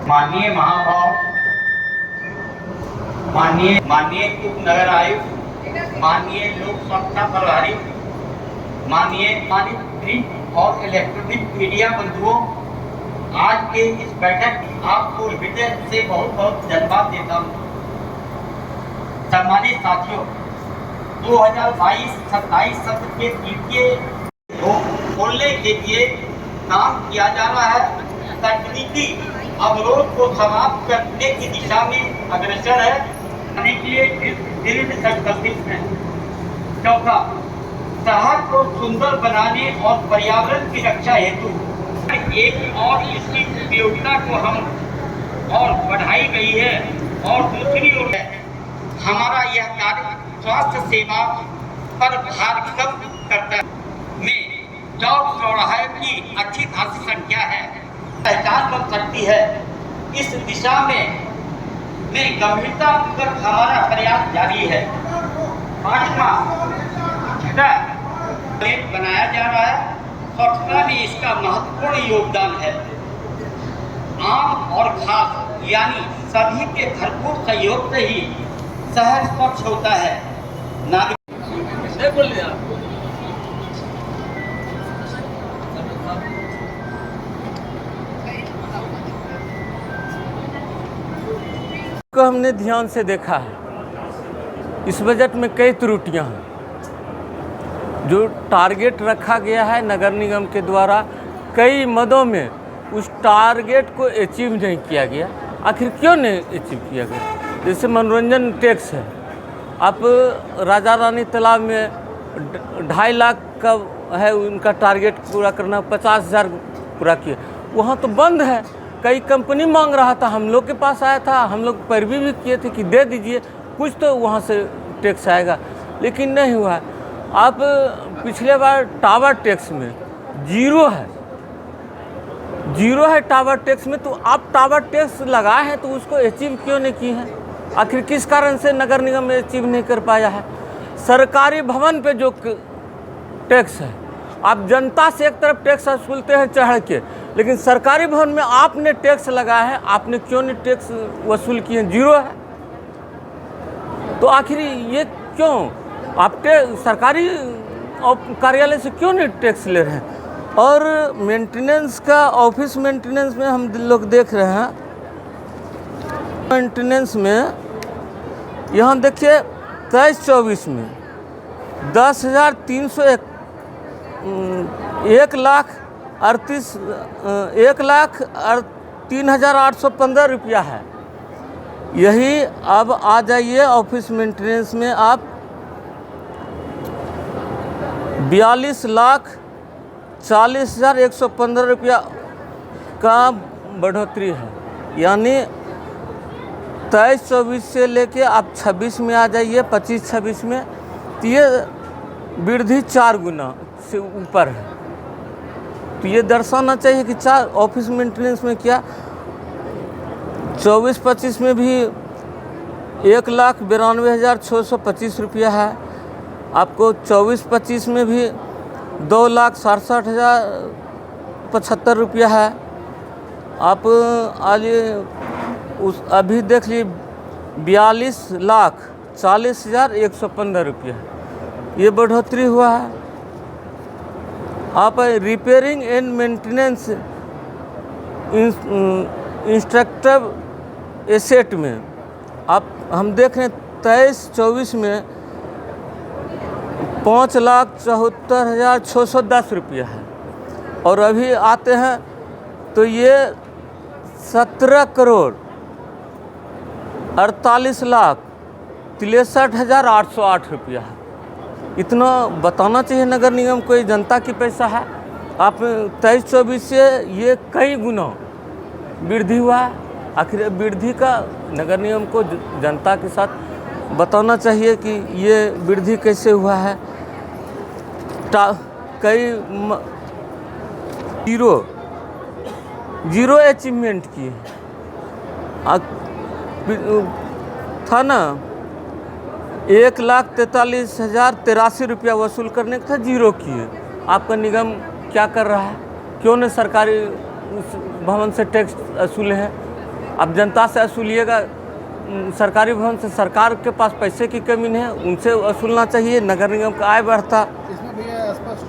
माननीय महाभाव, माननीय उप नगर आयुक्त, माननीय लोक संस्था प्रभारी, माननीय प्रिंट और इलेक्ट्रॉनिक मीडिया बंधुओं, आज के इस बैठक आपको हृदय से बहुत बहुत धन्यवाद देता हूँ। सम्मानित साथियों, 2022-27 सत्र के तृतीय खोलने के लिए काम किया जा रहा है। तकनीकी अवरोध को समाप्त करने की दिशा में अग्रसर है, करने के लिए दृढ़ संकल्पित है। चौथा, शहर को सुंदर बनाने और पर्यावरण की रक्षा हेतु एक और इसकी उपयोगिता को हम और बढ़ाई गई है, और दूसरी ओर हमारा यह कार्य स्वास्थ्य सेवा पर भार कम करता है। में चौक चौराहे की अच्छी खासी संख्या है, पहचान बन सकती है। इस दिशा में गंभीरता पूर्वक हमारा प्रयास जारी है। पांचवा, बनाया जा रहा है, स्वच्छता में इसका महत्वपूर्ण योगदान है। आम और खास यानी सभी के भरपूर सहयोग से ही शहर स्वच्छ होता है। को हमने ध्यान से देखा है। इस बजट में कई त्रुटियां हैं। जो टारगेट रखा गया है नगर निगम के द्वारा, कई मदों में उस टारगेट को अचीव नहीं किया गया। आखिर क्यों नहीं अचीव किया गया? जैसे मनोरंजन टैक्स है, आप राजा रानी तालाब में 2.5 लाख का है उनका टारगेट पूरा करना, 50,000 पूरा किए, वहाँ तो बंद है। कई कंपनी मांग रहा था, हम लोग के पास आया था, हम लोग पैरवी भी किए थे कि दे दीजिए कुछ तो वहाँ से टैक्स आएगा, लेकिन नहीं हुआ। आप पिछले बार टावर टैक्स में जीरो है टावर टैक्स में, तो आप टावर टैक्स लगाए हैं तो उसको अचीव क्यों नहीं की है? आखिर किस कारण से नगर निगम में अचीव नहीं कर पाया है? सरकारी भवन पे जो टैक्स है, आप जनता से एक तरफ टैक्स वसूलते हैं चढ़ के, लेकिन सरकारी भवन में आपने टैक्स लगाया है, आपने क्यों नहीं टैक्स वसूल किए? जीरो है। तो आखिर ये क्यों? आप सरकारी कार्यालय से क्यों नहीं टैक्स ले रहे हैं? और मेंटेनेंस का, ऑफिस मेंटेनेंस में हम लोग देख रहे हैं, मेंटेनेंस में यहाँ देखिए 23-24 में 10,301 1,03,815 रुपया है। यही अब आ जाइए ऑफिस मेंटेनेंस में आप 42,40,115 रुपया का बढ़ोतरी है। यानी 23-24 से लेके आप 26 में आ जाइए, 25-26 में, तो ये वृद्धि 4 गुना से ऊपर है। तो ये दर्शाना चाहिए कि ऑफिस मेंटेनेंस में क्या 24-25 में भी 1,92,625 रुपया है। आपको 24-25 में भी 2,67,075 रुपया है। आप अभी देख लीजिए 42,40,115 रुपया ये बढ़ोतरी हुआ है। आप repairing and maintenance instructor asset में आप हम देख रहे हैं 23-24 में 5,74,610 रुपया है, और अभी आते हैं तो ये 17,48,63,808 रुपया है। इतना बताना चाहिए नगर निगम को, ये जनता की पैसा है। आप 23-24 से ये कई गुना वृद्धि हुआ है। आखिर वृद्धि का नगर निगम को जनता के साथ बताना चाहिए कि ये वृद्धि कैसे हुआ है। कई जीरो अचीवमेंट किए था ना, 1,43,083 रुपया वसूल करने का था, जीरो किए। आपका निगम क्या कर रहा है? क्यों न सरकारी भवन से टैक्स वसूले हैं। अब जनता से वसूलिएगा, सरकारी भवन से सरकार के पास पैसे की कमी नहीं है, उनसे वसूलना चाहिए, नगर निगम का आय बढ़ता। इसमें भैया स्पष्ट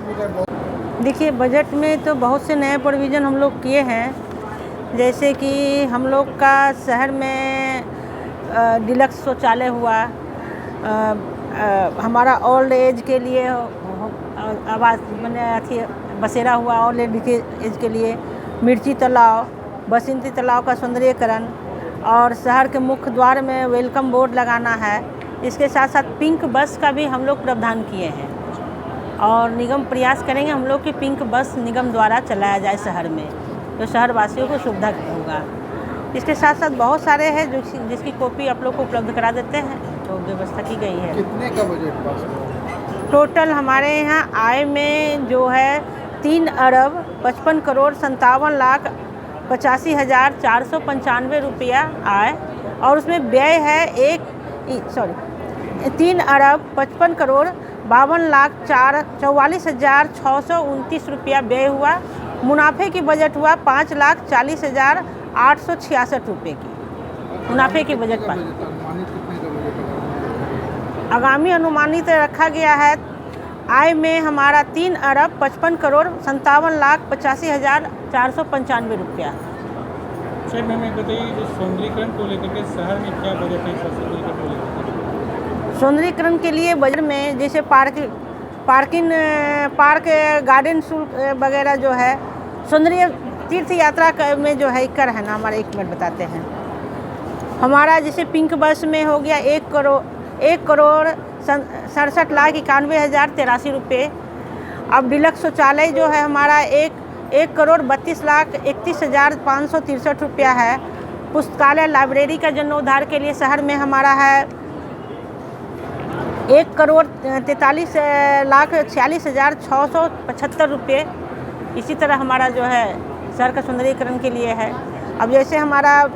देखिए, बजट में तो बहुत से नए प्रोविज़न हम लोग किए हैं, जैसे कि हम लोग का शहर में डिलक्स शौचालय हुआ, हमारा ओल्ड एज के लिए आवास मैंने अथी बसेरा हुआ ओल्ड एज के लिए, मिर्ची तालाब, बसंती तालाब का सौंदर्यीकरण, और शहर के मुख्य द्वार में वेलकम बोर्ड लगाना है। इसके साथ साथ पिंक बस का भी हम लोग प्रावधान किए हैं और निगम प्रयास करेंगे हम लोग कि पिंक बस निगम द्वारा चलाया जाए शहर में, तो शहर वासियों को सुविधा होगा। इसके साथ साथ बहुत सारे हैं जिसकी कॉपी आप लोग को उपलब्ध करा देते हैं, तो व्यवस्था की गई है। कितने का बजट पास हुआ? टोटल हमारे यहाँ आय में जो है 3 अरब 55 करोड़ 57 लाख 85,495 रुपया आय, और उसमें व्यय है 3 अरब 55 करोड़ 52 लाख 44,629 रुपया व्यय हुआ। मुनाफे की बजट हुआ 5,40,866 रुपये की मुनाफे की बजट पर। अनुमानित कितने का बजट है? आगामी अनुमानित रखा गया है आय में हमारा 3 अरब 55 करोड़ 57 लाख 85,495 रुपया। सर मैम एक बताइए, जो सौंदर्यीकरण को लेकर के शहर में क्या बजट है सर सौंदर्यीकरण को लेकर? सौंदर्यीकरण के लिए बजट में जैसे पार्क गार्डन शुल्क वगैरह जो है, सौंदर्य तीर्थ यात्रा में जो है कर है ना हमारा, 1 मिनट बताते हैं। हमारा जैसे पिंक बस में हो गया 1 करोड़ 67 लाख 91,083 रुपये। अब डिलक्स शौचालय जो है हमारा 1 करोड़ 32 लाख 31,563 रुपया है। पुस्तकालय लाइब्रेरी का जीर्णोद्धार के लिए शहर में हमारा है 1 करोड़ 43 लाख 46,675 रुपये। इसी तरह हमारा जो है शहर का सौंदर्यीकरण के लिए है। अब जैसे हमारा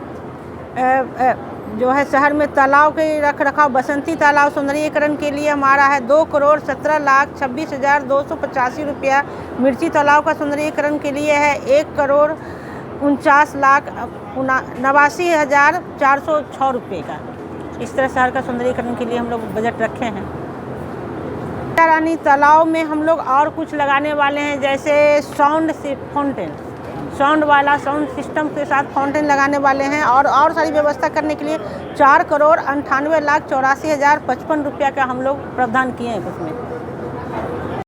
जो है शहर में तालाब के रख रखाव, बसंती तालाब सौंदर्यीकरण के लिए हमारा है 2 करोड़ 17 लाख 26,285 रुपया। मिर्ची तालाब का सौंदर्यीकरण के लिए है 1 करोड़ 49 लाख 89,406 रुपये का। इस तरह शहर का सौंदर्यीकरण के लिए हम लोग बजट रखे हैं। रानी तालाब में हम लोग और कुछ लगाने वाले हैं, जैसे साउंड सिस्टम के साथ फाउंटेन लगाने वाले हैं, और सारी व्यवस्था करने के लिए 4 करोड़ 98 लाख 84,055 रुपया का हम लोग प्रावधान किए हैं उसमें।